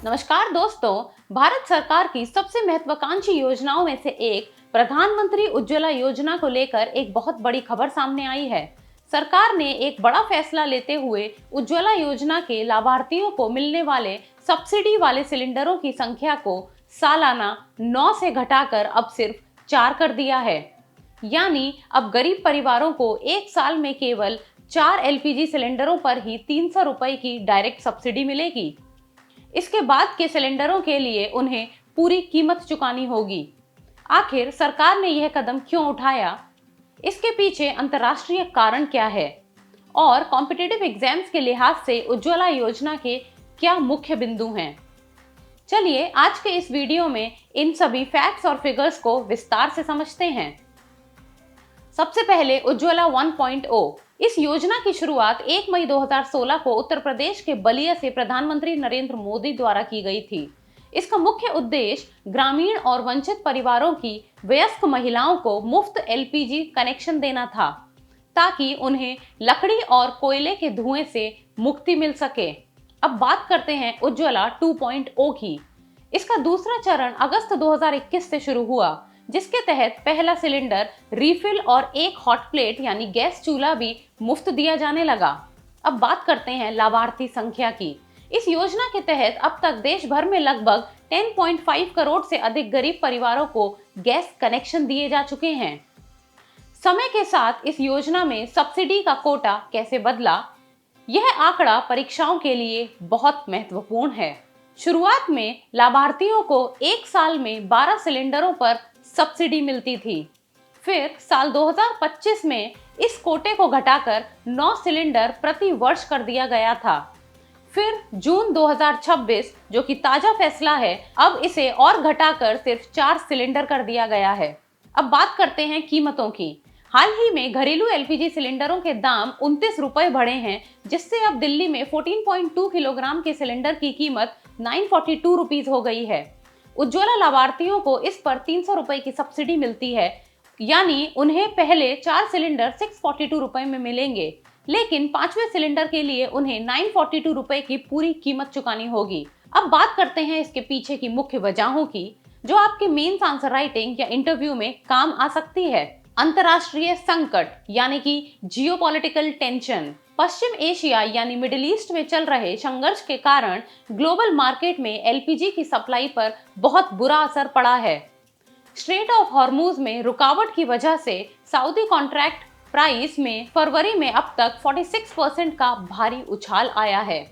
नमस्कार दोस्तों, भारत सरकार की सबसे महत्वाकांक्षी योजनाओं में से एक प्रधानमंत्री उज्ज्वला योजना को लेकर एक बहुत बड़ी खबर सामने आई है। सरकार ने एक बड़ा फैसला लेते हुए उज्ज्वला योजना के लाभार्थियों को मिलने वाले सब्सिडी वाले सिलेंडरों की संख्या को सालाना 9 से घटाकर अब सिर्फ 4 कर दिया है। यानी अब गरीब परिवारों को एक साल में केवल 4 एलपीजी सिलेंडरों पर ही 300 रुपए की डायरेक्ट सब्सिडी मिलेगी। इसके बाद के सिलेंडरों के लिए उन्हें पूरी कीमत चुकानी होगी। आखिर सरकार ने यह कदम क्यों उठाया? इसके पीछे अंतर्राष्ट्रीय कारण क्या है और कॉम्पिटिटिव एग्जाम्स के लिहाज से उज्ज्वला योजना के क्या मुख्य बिंदु हैं? चलिए आज के इस वीडियो में इन सभी फैक्ट्स और फिगर्स को विस्तार से समझते हैं। सबसे पहले उज्ज्वला 1.0। इस योजना की शुरुआत 1 मई 2016 को उत्तर प्रदेश के बलिया से प्रधानमंत्री नरेंद्र मोदी द्वारा की गई थी। इसका मुख्य उद्देश्य ग्रामीण और वंचित परिवारों की वयस्क महिलाओं को मुफ्त एलपीजी कनेक्शन देना था, ताकि उन्हें लकड़ी और कोयले के धुएं से मुक्ति मिल सके। अब बात करते हैं उज्ज्वला 2.0 की। इसका दूसरा चरण अगस्त 2021 से शुरू हुआ, जिसके तहत पहला सिलेंडर, रिफिल और एक हॉट प्लेट यानी गैस चूल्हा भी मुफ्त दिया जाने लगा। अब बात करते हैं लाभार्थी संख्या की। इस योजना के तहत अब तक देश भर में लगभग 10.5 करोड़ से अधिक गरीब परिवारों को गैस कनेक्शन दिए जा चुके हैं। समय के साथ इस योजना में सब्सिडी का कोटा कैसे बदला, यह आंकड़ा परीक्षाओं के लिए बहुत महत्वपूर्ण है। शुरुआत में लाभार्थियों को एक साल में 12 सिलेंडरों पर सब्सिडी मिलती थी। फिर साल 2025 में इस कोटे को घटाकर 9 सिलेंडर प्रति वर्ष कर दिया गया था। फिर जून 2026, जो कि ताजा फैसला है, अब इसे और घटाकर सिर्फ 4 सिलेंडर कर दिया गया है। अब बात करते हैं कीमतों की। हाल ही में घरेलू एलपीजी सिलेंडरों के दाम 29 रुपए बढ़े हैं, जिससे अब दिल्ली में 14.2 किलोग्राम के सिलेंडर की कीमत 942 रुपीज हो गई है। उज्ज्वला लाभार्थियों को इस पर 300 रुपए की सब्सिडी मिलती है, यानी उन्हें पहले 4 सिलेंडर 642 रुपए में मिलेंगे, लेकिन 5वें सिलेंडर के लिए उन्हें 942 रुपए की पूरी कीमत चुकानी होगी। अब बात करते हैं इसके पीछे की मुख्य वजहों की, जो आपके मेंस आंसर राइटिंग या इंटरव्यू में काम आ सकती है। अंतर्राष्ट्रीय संकट यानी कि जियोपॉलिटिकल टेंशन। पश्चिम एशिया यानी मिडिल ईस्ट में चल रहे संघर्ष के कारण ग्लोबल मार्केट में एलपीजी की सप्लाई पर बहुत बुरा असर पड़ा है। स्ट्रेट ऑफ हॉर्मुज में रुकावट की वजह से सऊदी कॉन्ट्रैक्ट प्राइस में फरवरी में अब तक 46% का भारी उछाल आया है।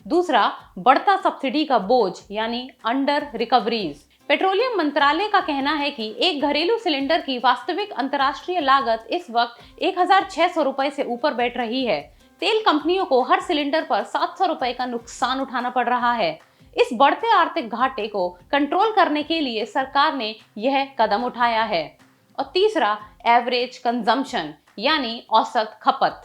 दूसरा, बढ़ता सब्सिडी का बोझ यानी अंडर रिकवरीज। पेट्रोलियम मंत्रालय का कहना है कि एक घरेलू सिलेंडर की वास्तविक अंतर्राष्ट्रीय लागत इस वक्त 1600 रुपए से ऊपर बैठ रही है। तेल कंपनियों को हर सिलेंडर पर 700 रुपए का नुकसान उठाना पड़ रहा है। इस बढ़ते आर्थिक घाटे को कंट्रोल करने के लिए सरकार ने यह कदम उठाया है। और तीसरा, एवरेज कंजम्पशन यानी औसत खपत।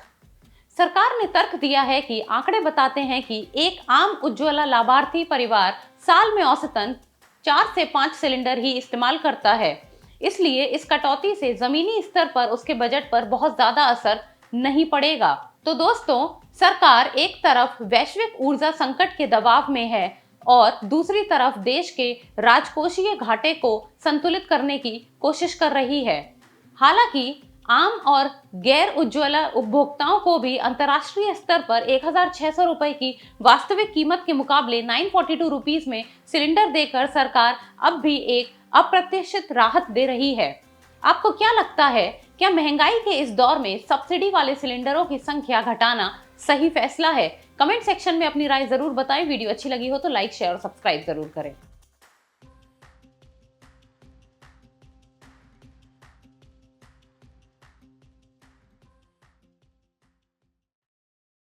सरकार ने तर्क दिया है कि आंकड़े बताते हैं कि एक आम उज्ज्वला लाभार्थी परिवार साल में औसतन 4 से 5 सिलेंडर ही इस्तेमाल करता है। इसलिए इस कटौती से जमीनी स्तर पर उसके बजट पर बहुत ज्यादा असर नहीं पड़ेगा। तो दोस्तों, सरकार एक तरफ वैश्विक ऊर्जा संकट के दबाव में है और दूसरी तरफ देश के राजकोषीय घाटे को संतुलित करने की कोशिश कर रही है। हालांकि आम और गैर उज्ज्वला उपभोक्ताओं को भी अंतर्राष्ट्रीय स्तर पर 1600 रुपए की वास्तविक कीमत के मुकाबले 942 रुपीज में सिलेंडर देकर सरकार अब भी एक अप्रत्याशित राहत दे रही है। आपको क्या लगता है, क्या महंगाई के इस दौर में सब्सिडी वाले सिलेंडरों की संख्या घटाना सही फैसला है? कमेंट सेक्शन में अपनी राय जरूर बताएं। वीडियो अच्छी लगी हो तो लाइक, शेयर और सब्सक्राइब जरूर करें।